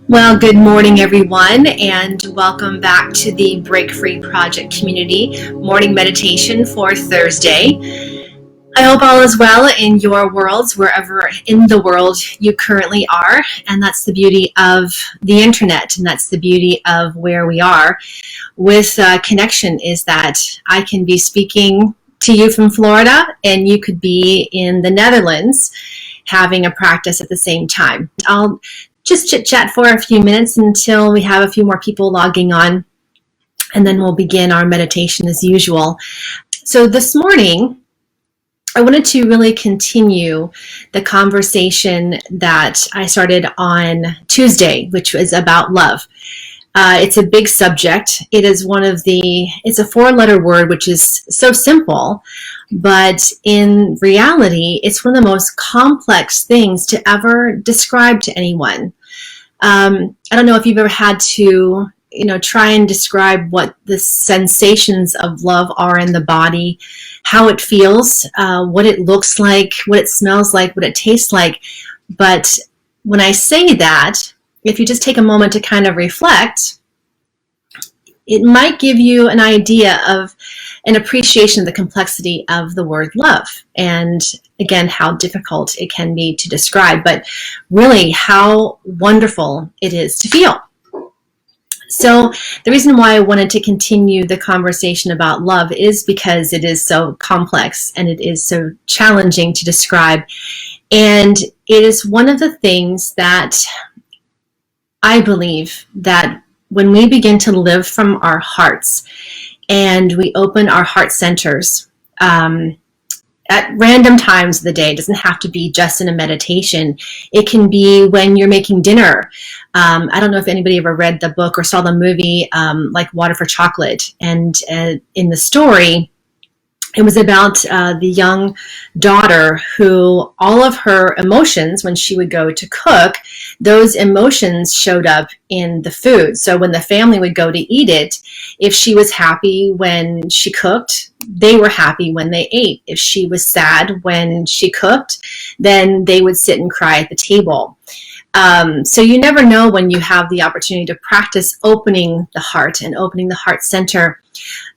Well, good morning, everyone, and welcome back to the Break Free Project Community morning meditation for Thursday. I hope all is well in your worlds, wherever in the world you currently are, and that's the beauty of the internet, and that's the beauty of where we are with connection, is that I can be speaking to you from Florida, and you could be in the Netherlands having a practice at the same time. I'll just chit chat for a few minutes until we have a few more people logging on, and then we'll begin our meditation as usual. So this morning, I wanted to really continue the conversation that I started on Tuesday, which was about love. It's a big subject. It's a 4-letter word, which is so simple, but in reality, it's one of the most complex things to ever describe to anyone. I don't know if you've ever had to, try and describe what the sensations of love are in the body, how it feels, what it looks like, what it smells like, what it tastes like. But when I say that, if you just take a moment to kind of reflect, it might give you an idea of an appreciation of the complexity of the word love, and again, how difficult it can be to describe, but really how wonderful it is to feel. So the reason why I wanted to continue the conversation about love is because it is so complex and it is so challenging to describe. And it is one of the things that I believe that when we begin to live from our hearts and we open our heart centers at random times of the day, it doesn't have to be just in a meditation. It can be when you're making dinner. I don't know if anybody ever read the book or saw the movie like Water for Chocolate. And in the story, it was about the young daughter who all of her emotions, when she would go to cook, those emotions showed up in the food. So when the family would go to eat it, if she was happy when she cooked, they were happy when they ate. If she was sad when she cooked, then they would sit and cry at the table. So you never know when you have the opportunity to practice opening the heart and opening the heart center.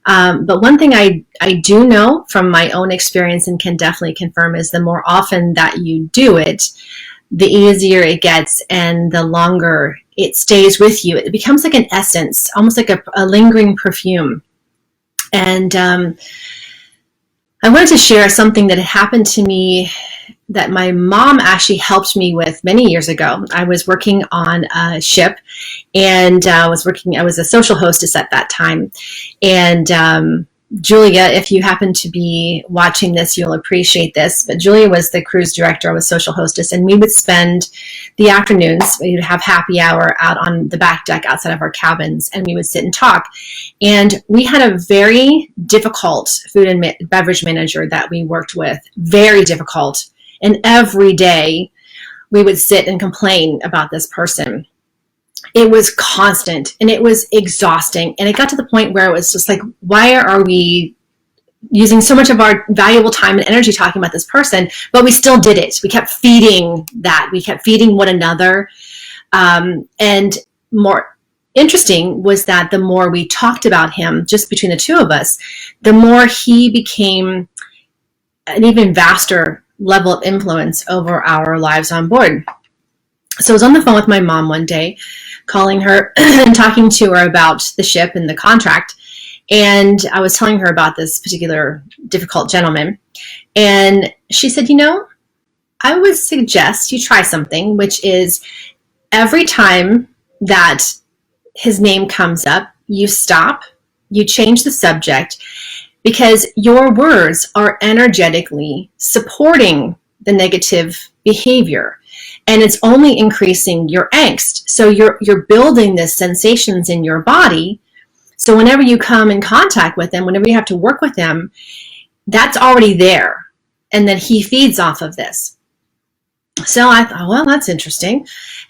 But one thing I do know from my own experience and can definitely confirm is the more often that you do it, the easier it gets and the longer it stays with you. It becomes like an essence, almost like a lingering perfume. And I wanted to share something that had happened to me that my mom actually helped me with many years ago. I was working on a ship, and I was a social hostess at that time. And Julia, if you happen to be watching this, you'll appreciate this. But Julia was the cruise director. I was social hostess, and we would spend the afternoons. We would have happy hour out on the back deck outside of our cabins, and we would sit and talk. And we had a very difficult food and beverage manager that we worked with, very difficult. And every day we would sit and complain about this person. It was constant and it was exhausting. And it got to the point where it was just like, why are we using so much of our valuable time and energy talking about this person? But we still did it. We kept feeding that. We kept feeding one another. And more interesting was that the more we talked about him, just between the two of us, the more he became an even vaster level of influence over our lives on board. So I was on the phone with my mom one day, calling her and talking to her about the ship and the contract. And I was telling her about this particular difficult gentleman. And she said, I would suggest you try something, which is every time that his name comes up, you stop, you change the subject, because your words are energetically supporting the negative behavior, and it's only increasing your angst. So you're building this sensations in your body. So whenever you come in contact with them, whenever you have to work with them, that's already there, and then he feeds off of this. So I thought, well, that's interesting.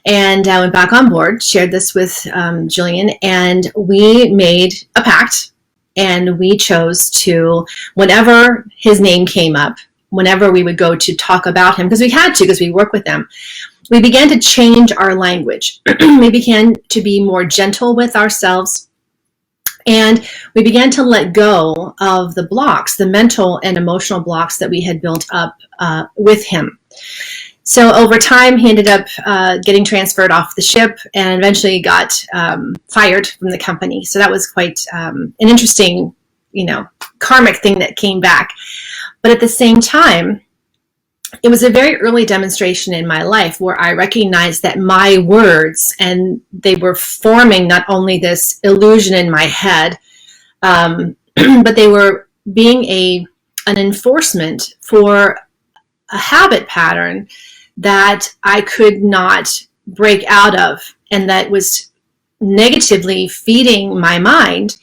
And I went back on board, shared this with Jillian, and we made a pact. And we chose to, whenever his name came up, whenever we would go to talk about him, because we had to, because we work with them, we began to change our language. We began to be more gentle with ourselves, and we began to let go of the blocks, the mental and emotional blocks that we had built up with him. So over time, he ended up getting transferred off the ship and eventually got fired from the company. So that was quite an interesting, karmic thing that came back. But at the same time, it was a very early demonstration in my life where I recognized that my words, and they were forming not only this illusion in my head, but they were being an enforcement for a habit pattern that I could not break out of, and that was negatively feeding my mind,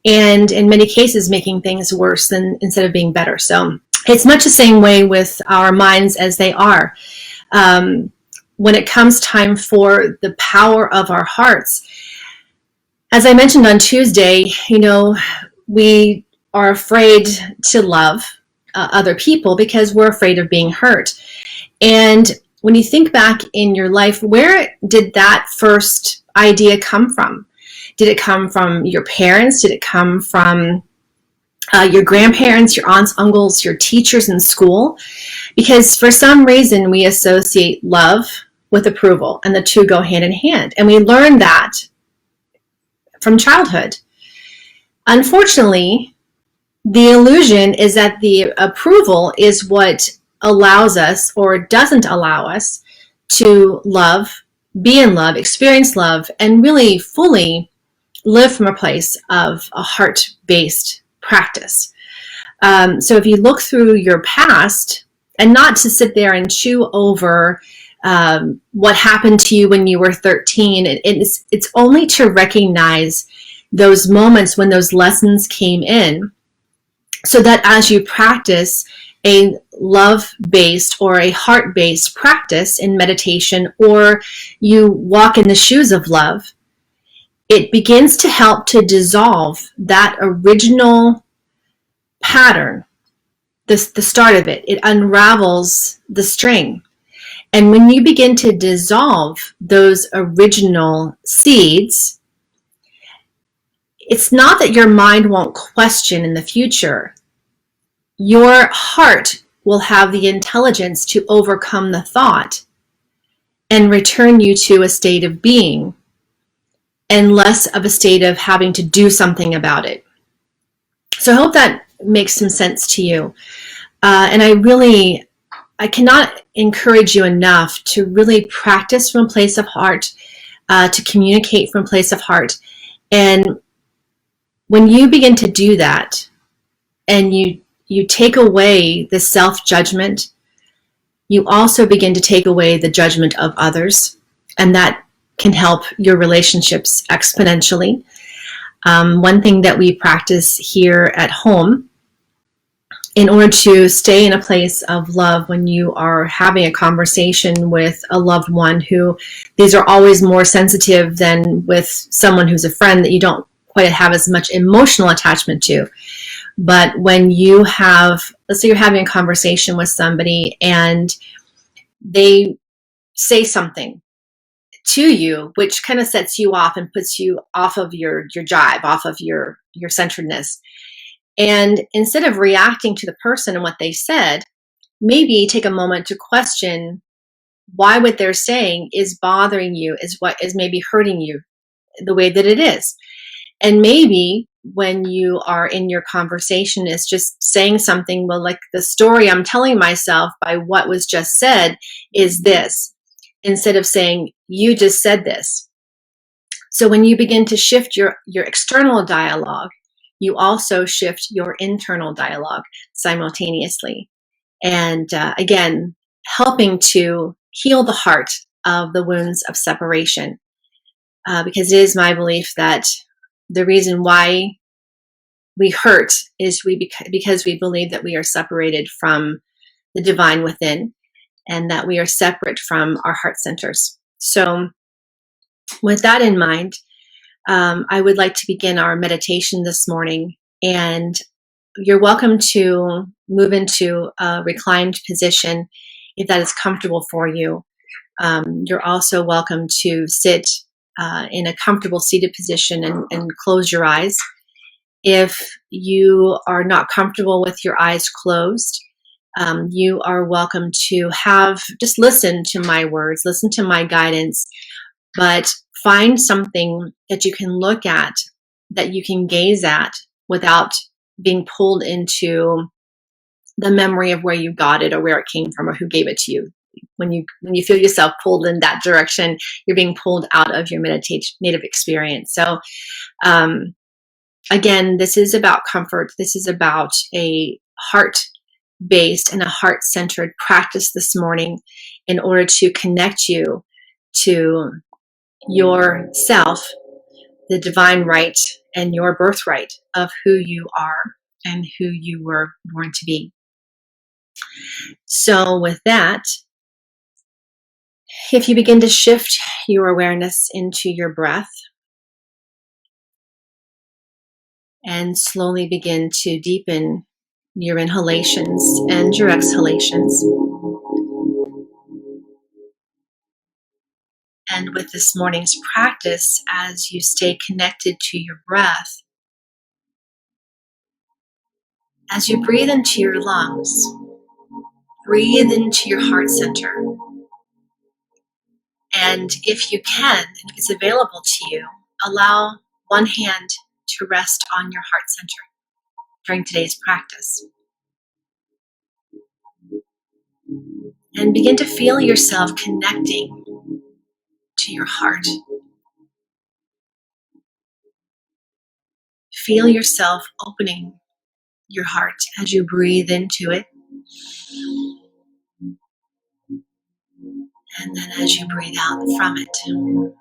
and in many cases making things worse instead of being better. So it's much the same way with our minds as they are. When it comes time for the power of our hearts, as I mentioned on Tuesday, we are afraid to love other people because we're afraid of being hurt. And when you think back in your life, where did that first idea come from? Did it come from your parents? Did it come from your grandparents, your aunts, uncles, your teachers in school? Because for some reason we associate love with approval, and the two go hand in hand. And we learn that from childhood. Unfortunately, the illusion is that the approval is what allows us or doesn't allow us to love, be in love, experience love, and really fully live from a place of a heart-based practice. So if you look through your past, and not to sit there and chew over what happened to you when you were 13, it's only to recognize those moments when those lessons came in, so that as you practice a love-based or a heart-based practice in meditation, or you walk in the shoes of love, it begins to help to dissolve that original pattern, the start of it. It unravels the string. And when you begin to dissolve those original seeds, it's not that your mind won't question in the future. Your heart will have the intelligence to overcome the thought and return you to a state of being, and less of a state of having to do something about it. So I hope that makes some sense to you. And I cannot encourage you enough to really practice from a place of heart, to communicate from a place of heart. And when you begin to do that, and you take away the self-judgment, you also begin to take away the judgment of others, and that can help your relationships exponentially. One thing that we practice here at home, in order to stay in a place of love when you are having a conversation with a loved one, who these are always more sensitive than with someone who's a friend that you don't quite have as much emotional attachment to. But when you have, let's say you're having a conversation with somebody and they say something to you which kind of sets you off and puts you off of your jive, off of your centeredness. And instead of reacting to the person and what they said, maybe take a moment to question why what they're saying is bothering you, is what is maybe hurting you the way that it is. And maybe when you are in your conversation is just saying something, well, like the story I'm telling myself by what was just said is this, instead of saying, you just said this. So when you begin to shift your external dialogue, you also shift your internal dialogue simultaneously. And again, helping to heal the heart of the wounds of separation. Because it is my belief that the reason why we hurt is because we believe that we are separated from the divine within, and that we are separate from our heart centers. So with that in mind, I would like to begin our meditation this morning, and you're welcome to move into a reclined position if that is comfortable for you. You're also welcome to sit in a comfortable seated position and close your eyes. If you are not comfortable with your eyes closed, you are welcome to just listen to my words, listen to my guidance, but find something that you can look at, that you can gaze at without being pulled into the memory of where you got it or where it came from or who gave it to you. When you feel yourself pulled in that direction, you're being pulled out of your meditative experience. So again, this is about comfort. This is about a heart-based and a heart-centered practice this morning in order to connect you to yourself, the divine right, and your birthright of who you are and who you were born to be. So with that, if you begin to shift your awareness into your breath and slowly begin to deepen your inhalations and your exhalations. And with this morning's practice, as you stay connected to your breath, as you breathe into your lungs, breathe into your heart center. And if you can, and if it's available to you, allow one hand to rest on your heart center during today's practice. And begin to feel yourself connecting to your heart. Feel yourself opening your heart as you breathe into it. And then as you breathe out from it.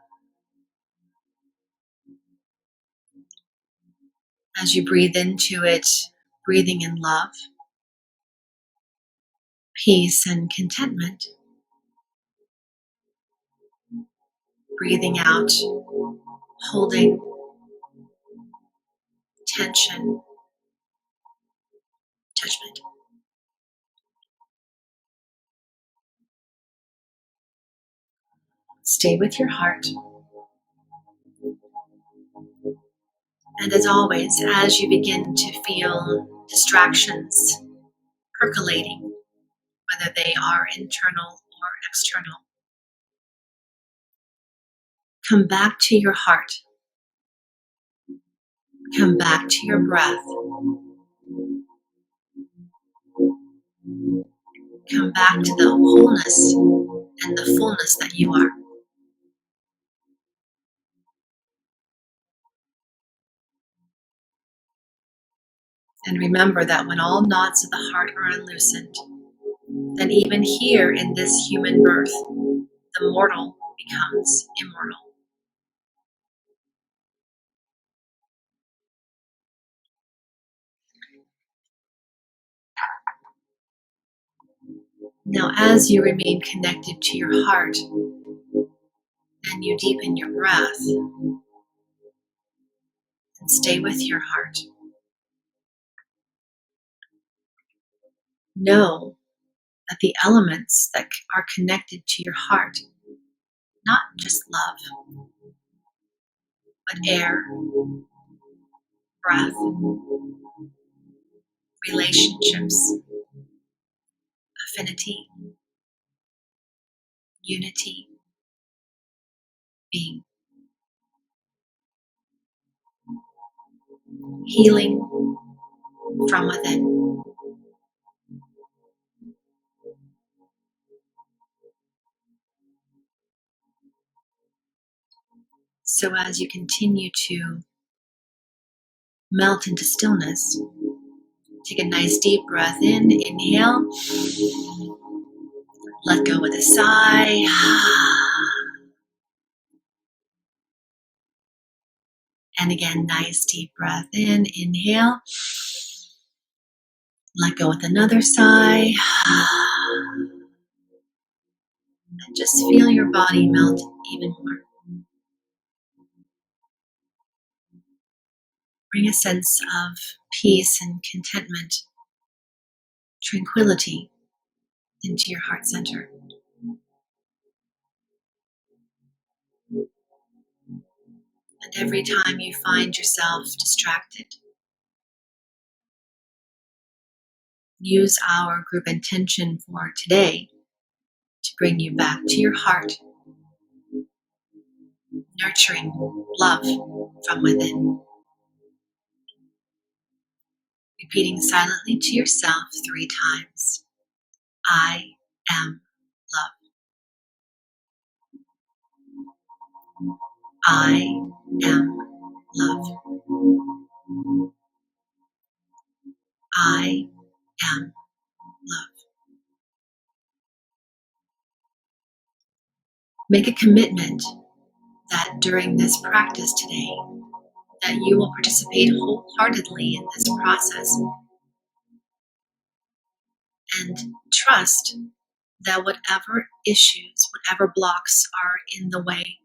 As you breathe into it, breathing in love, peace, and contentment. Breathing out, holding tension, judgment. Stay with your heart. And as always, as you begin to feel distractions percolating, whether they are internal or external, come back to your heart. Come back to your breath. Come back to the wholeness and the fullness that you are. And remember that when all knots of the heart are unloosened, then even here in this human birth, the mortal becomes immortal. Now, as you remain connected to your heart and you deepen your breath and stay with your heart, know that the elements that are connected to your heart, not just love, but air, breath, relationships, affinity, unity, being, healing from within. So as you continue to melt into stillness, take a nice deep breath in, inhale, let go with a sigh. And again, nice deep breath in, inhale, let go with another sigh. And just feel your body melt even more. Bring a sense of peace and contentment, tranquility into your heart center. And every time you find yourself distracted, use our group intention for today to bring you back to your heart, nurturing love from within. Repeating silently to yourself 3 times, I am love. I am love. I am love. Make a commitment that during this practice today, that you will participate wholeheartedly in this process and trust that whatever issues, whatever blocks are in the way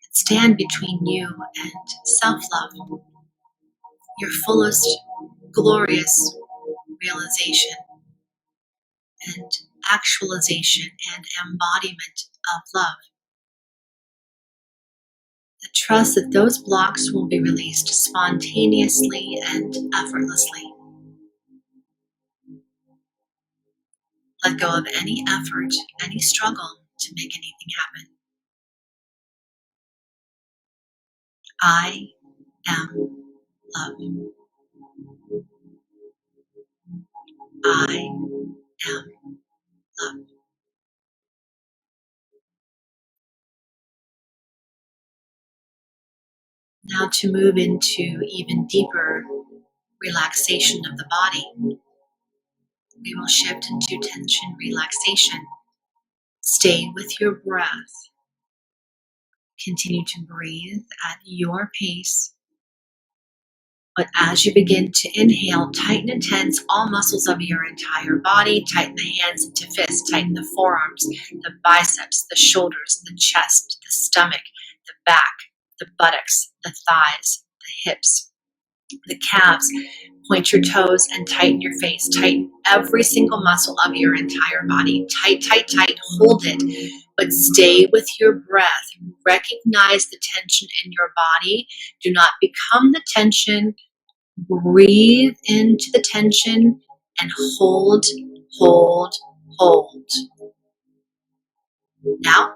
that stand between you and self-love, your fullest, glorious realization and actualization and embodiment of love. The trust that those blocks will be released spontaneously and effortlessly. Let go of any effort, any struggle to make anything happen. I am love. I am love. Now to move into even deeper relaxation of the body, we will shift into tension relaxation. Stay with your breath. Continue to breathe at your pace. But as you begin to inhale, tighten and tense all muscles of your entire body. Tighten the hands into fists. Tighten the forearms, the biceps, the shoulders, the chest, the stomach, the back, the buttocks, the thighs, the hips, the calves. Point your toes and tighten your face. Tighten every single muscle of your entire body. Tight, tight, tight. Hold it, but stay with your breath. Recognize the tension in your body. Do not become the tension. Breathe into the tension and hold, hold, hold. Now,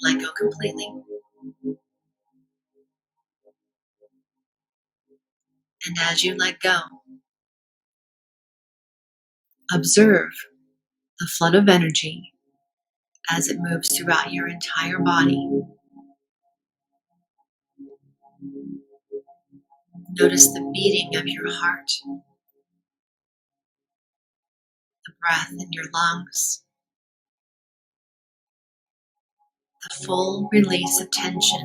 let go completely. And as you let go, observe the flood of energy as it moves throughout your entire body. Notice the beating of your heart, the breath in your lungs, the full release of tension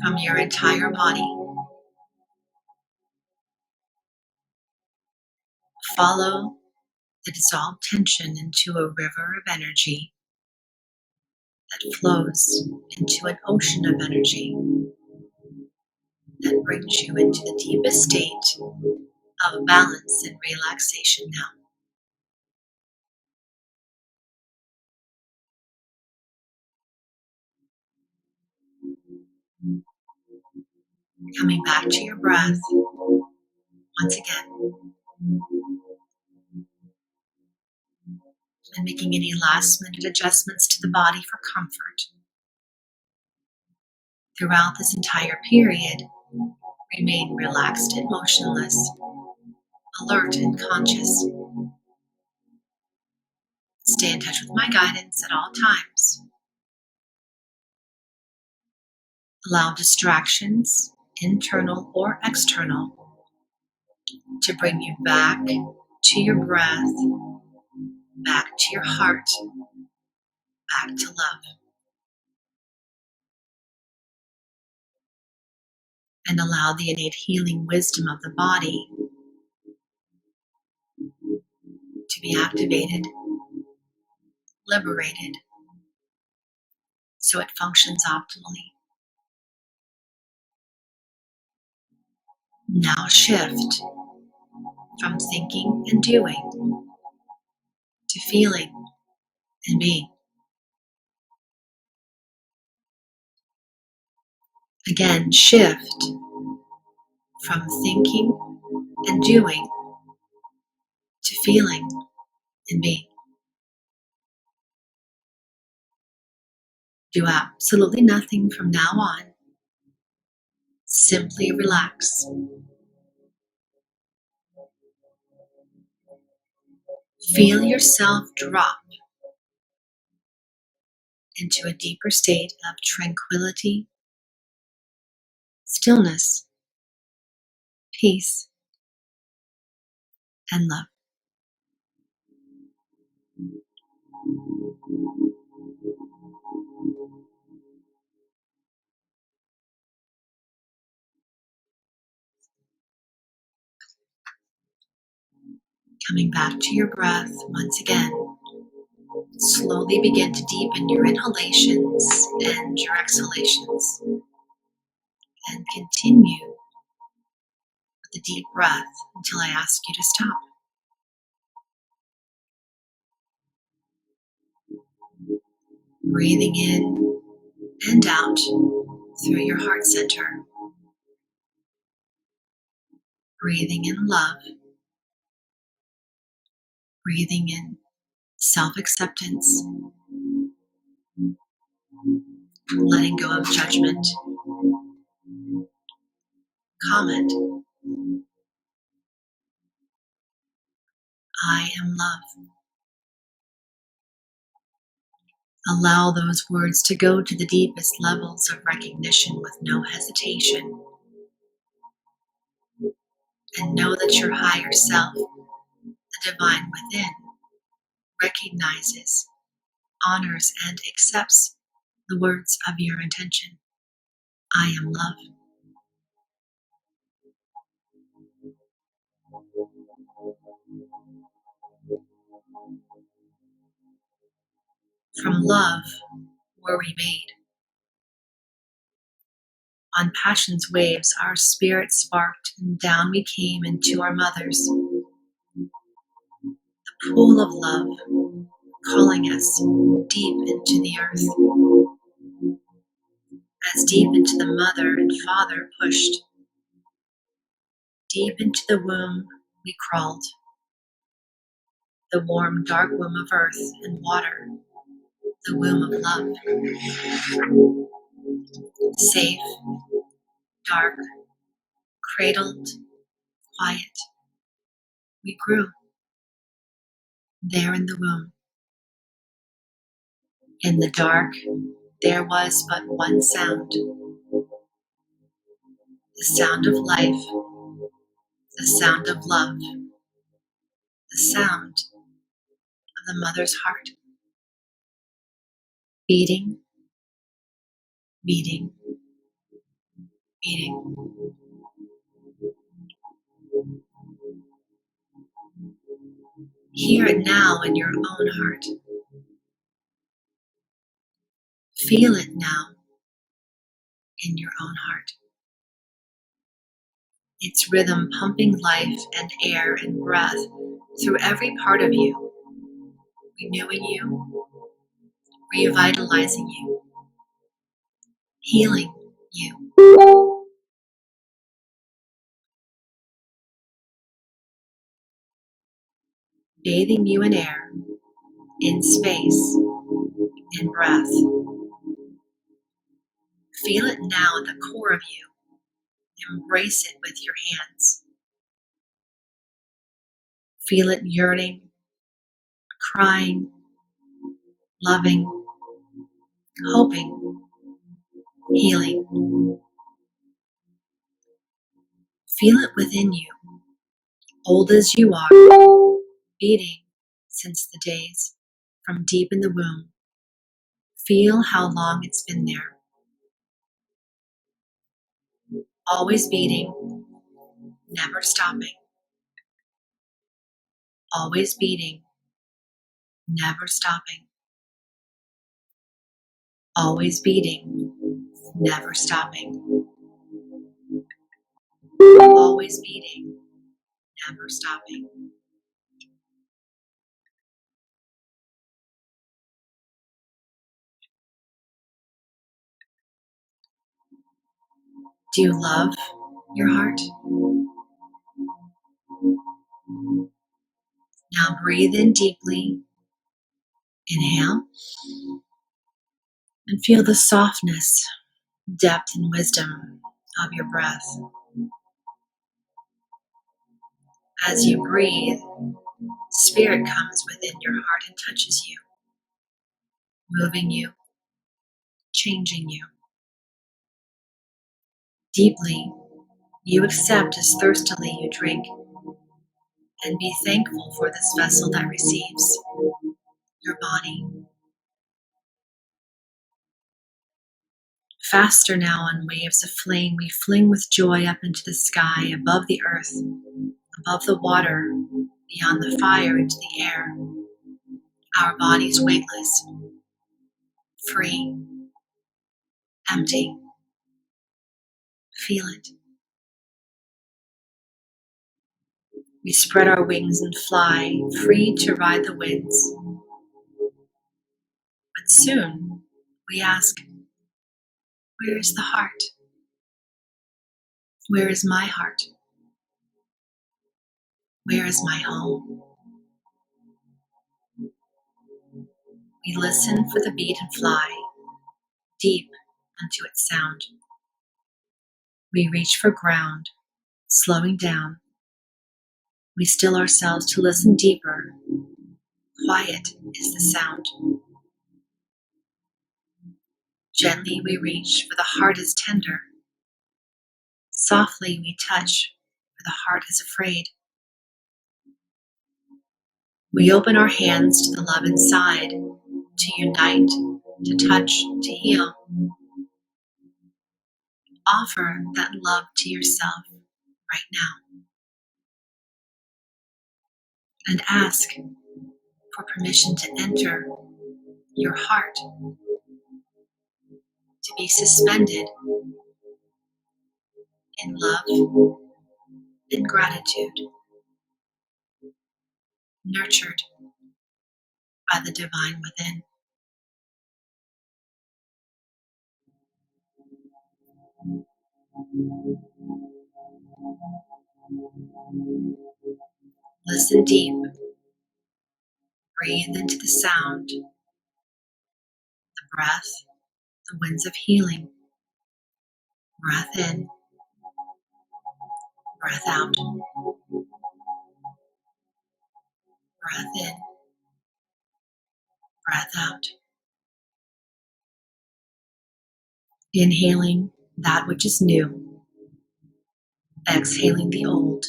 from your entire body. Follow the dissolved tension into a river of energy that flows into an ocean of energy that brings you into the deepest state of balance and relaxation now. Coming back to your breath once again and making any last minute adjustments to the body for comfort. Throughout this entire period, remain relaxed and motionless, alert and conscious. Stay in touch with my guidance at all times. Allow distractions, internal or external, to bring you back to your breath, back to your heart, back to love. And allow the innate healing wisdom of the body to be activated, liberated, so it functions optimally. Now shift from thinking and doing to feeling and being. Again, shift from thinking and doing to feeling and being. Do absolutely nothing from now on. Simply relax. Feel yourself drop into a deeper state of tranquility, stillness, peace, and love. Coming back to your breath once again. Slowly begin to deepen your inhalations and your exhalations. And continue with a deep breath until I ask you to stop. Breathing in and out through your heart center. Breathing in love. Breathing in self-acceptance. Letting go of judgment. Comment. I am love. Allow those words to go to the deepest levels of recognition with no hesitation. And know that your higher self, the divine within, recognizes, honors, and accepts the words of your intention. I am love. From love were we made. On passion's waves our spirit sparked, and down we came into our mothers. The pool of love, calling us deep into the earth. As deep into the mother and father pushed, deep into the womb we crawled. The warm, dark womb of earth and water, the womb of love. Safe, dark, cradled, quiet, we grew there in the womb. In the dark, there was but one sound, the sound of life, the sound of love, the sound of the mother's heart, beating, beating, beating. Hear it now in your own heart. Feel it now in your own heart. Its rhythm pumping life and air and breath through every part of you, renewing you, revitalizing you, healing you. Bathing you in air, in space, in breath. Feel it now at the core of you. Embrace it with your hands. Feel it yearning, crying, loving, hoping, healing. Feel it within you, old as you are, beating since the days from deep in the womb. Feel how long it's been there. Always beating, never stopping. Always beating, never stopping. Always beating, never stopping. Always beating, never stopping. Do you love your heart? Now breathe in deeply. Inhale and feel the softness, depth, and wisdom of your breath. As you breathe, Spirit comes within your heart and touches you, moving you, changing you. Deeply, you accept as thirstily you drink, and be thankful for this vessel that receives your body. Faster now on waves of flame, we fling with joy up into the sky, above the earth, above the water, beyond the fire, into the air. Our bodies weightless, free, empty. Feel it. We spread our wings and fly, free to ride the winds. But soon we ask, where is the heart? Where is my heart? Where is my home? We listen for the beat and fly, deep unto its sound. We reach for ground, slowing down. We still ourselves to listen deeper. Quiet is the sound. Gently we reach, for the heart is tender. Softly we touch, for the heart is afraid. We open our hands to the love inside, to unite, to touch, to heal. Offer that love to yourself right now and ask for permission to enter your heart, to be suspended in love and gratitude, nurtured by the divine within. Listen deep, breathe into the sound, the breath, the winds of healing. Breath in, breath out, breath in, breath out. Inhaling that which is new, exhaling the old.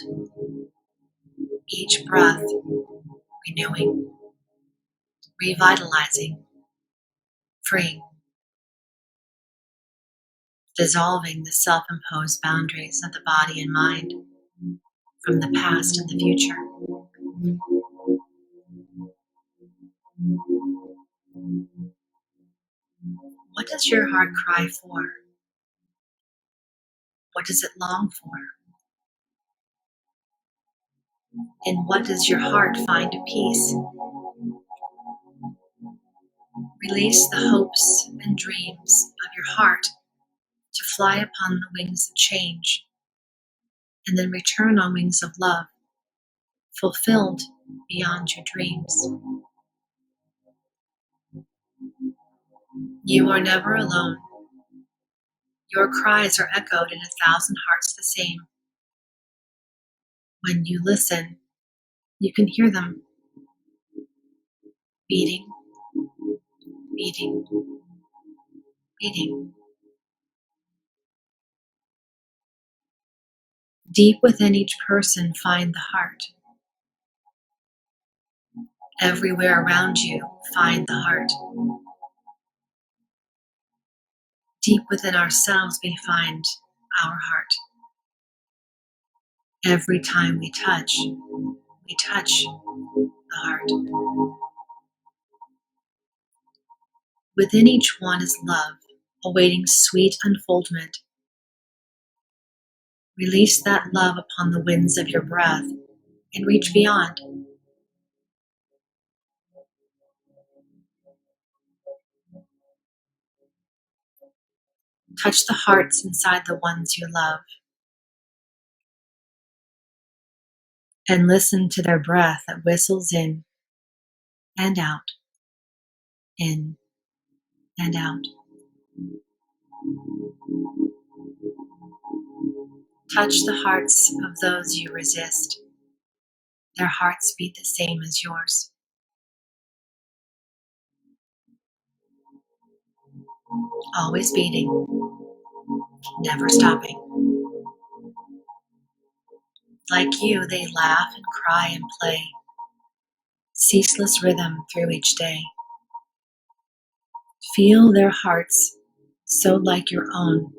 Each breath renewing, revitalizing, freeing, dissolving the self-imposed boundaries of the body and mind from the past and the future. What does your heart cry for? What does it long for? In what does your heart find peace? Release the hopes and dreams of your heart to fly upon the wings of change, and then return on wings of love, fulfilled beyond your dreams. You are never alone. Your cries are echoed in 1,000 hearts the same. When you listen, you can hear them beating, beating, beating. Deep within each person, find the heart. Everywhere around you, find the heart. Deep within ourselves, we find our heart. Every time we touch the heart. Within each one is love, awaiting sweet unfoldment. Release that love upon the winds of your breath and reach beyond. Touch the hearts inside the ones you love and listen to their breath that whistles in and out, in and out. Touch the hearts of those you resist. Their hearts beat the same as yours. Always beating, never stopping. Like you, they laugh and cry and play, ceaseless rhythm through each day. Feel their hearts so like your own,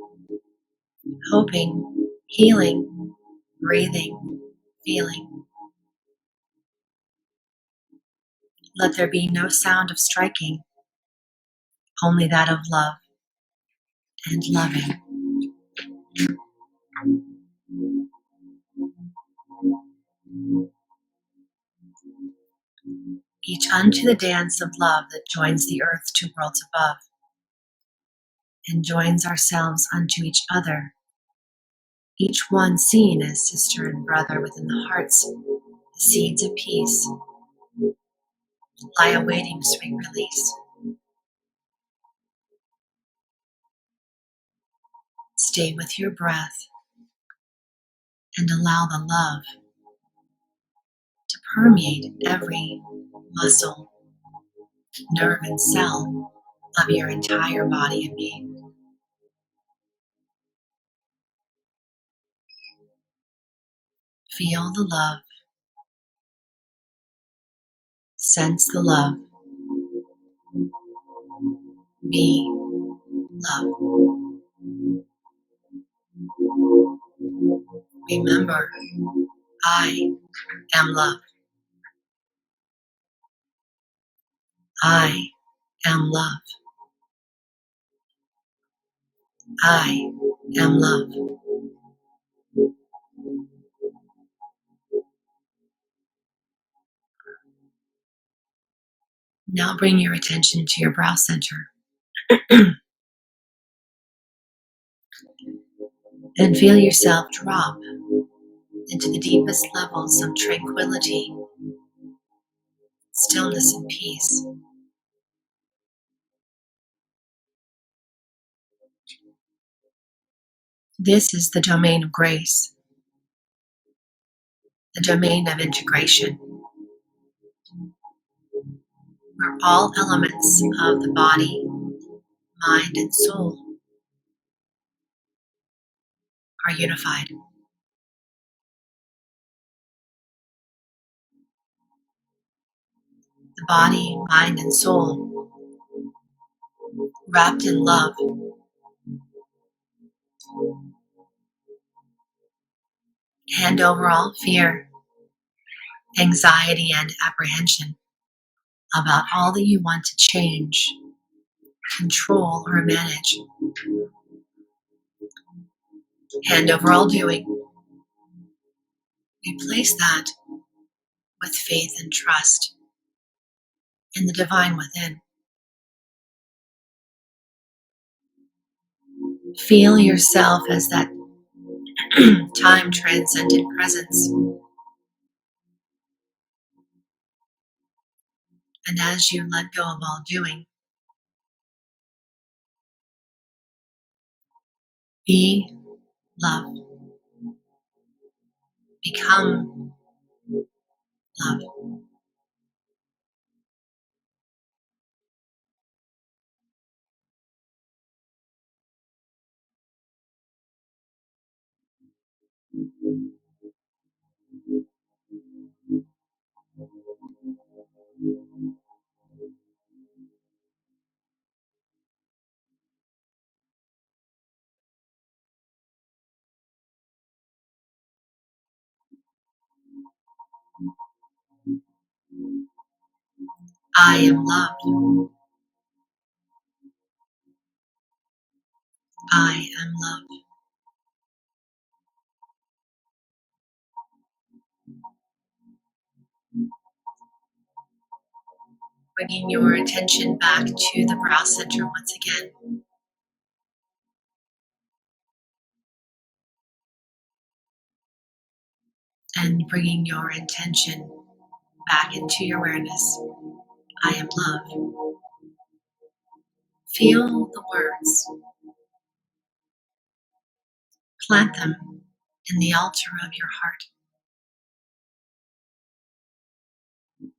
hoping, healing, breathing, feeling. Let there be no sound of striking, only that of love and loving. Each unto the dance of love that joins the earth to worlds above, and joins ourselves unto each other, each one seen as sister and brother within the hearts, the seeds of peace lie awaiting sweet release. Stay with your breath and allow the love to permeate every muscle, nerve, and cell of your entire body and being. Feel the love, sense the love, be love. Remember, I am love. I am love. I am love. Now bring your attention to your brow center and feel yourself drop into the deepest levels of tranquility, stillness, and peace. This is the domain of grace, the domain of integration, where all elements of the body, mind, and soul are unified. The body, mind, and soul wrapped in love, hand over all fear, anxiety, and apprehension about all that you want to change, control, or manage. Hand over all doing. Replace that with faith and trust in the divine within. Feel yourself as that time transcendent presence. And as you let go of all doing, be love. Become love. I am love. I am love. Bringing your attention back to the brow center once again. and bringing your intention back into your awareness. I am love. Feel the words. Plant them in the altar of your heart,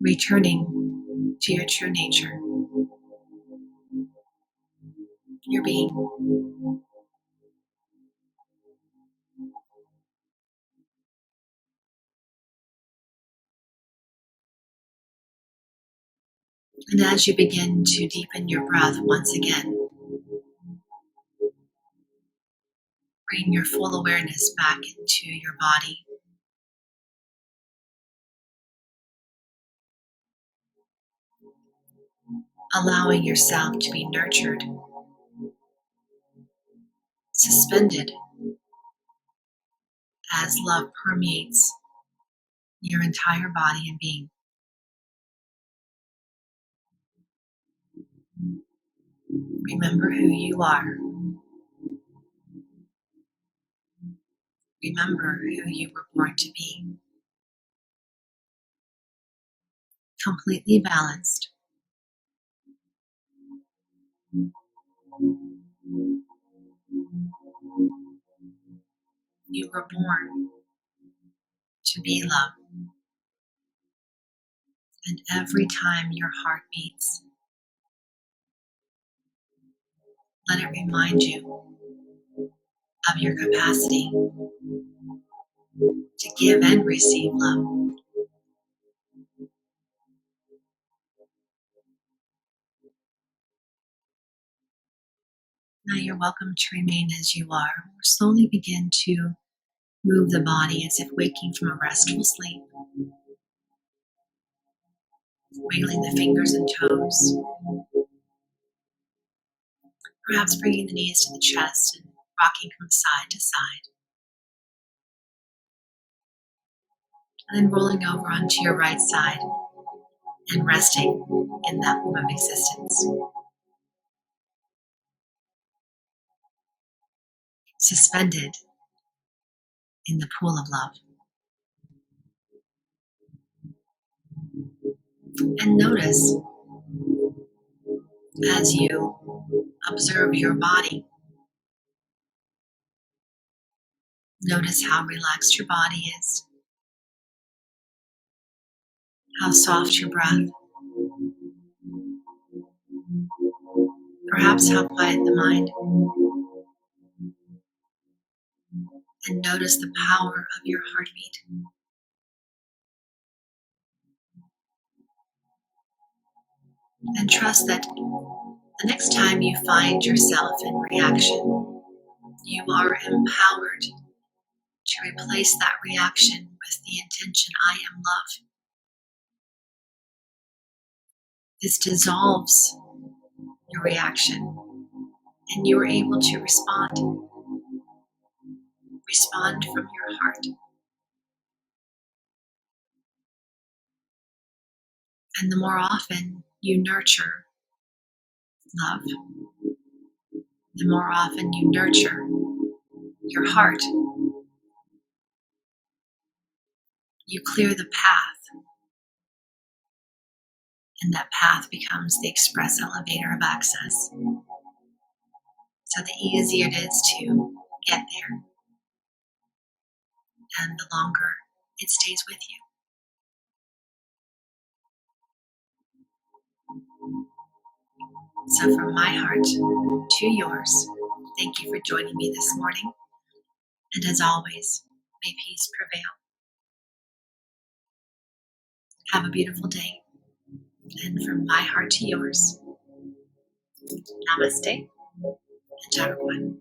returning to your true nature, your being. And as you begin to deepen your breath once again, bring your full awareness back into your body. Allowing yourself to be nurtured, suspended, as love permeates your entire body and being. Remember who you are. Remember who you were born to be. Completely balanced. You were born to be love. And every time your heart beats, let it remind you of your capacity to give and receive love. Now you're welcome to remain as you are, or slowly begin to move the body as if waking from a restful sleep, wiggling the fingers and toes, perhaps bringing the knees to the chest and rocking from side to side, and then rolling over onto your right side and resting in that womb of existence, suspended in the pool of love. And notice as you observe your body, notice how relaxed your body is, how soft your breath, perhaps how quiet the mind, and notice the power of your heartbeat. And trust that the next time you find yourself in reaction, you are empowered to replace that reaction with the intention, I am love. This dissolves your reaction, and you are able to respond from your heart. And the more often you nurture love, the more often you nurture your heart, you clear the path, and that path becomes the express elevator of access. So the easier it is to get there, and the longer it stays with you. So from my heart to yours, thank you for joining me this morning. And as always, may peace prevail. Have a beautiful day. And from my heart to yours, namaste and Chaturanga.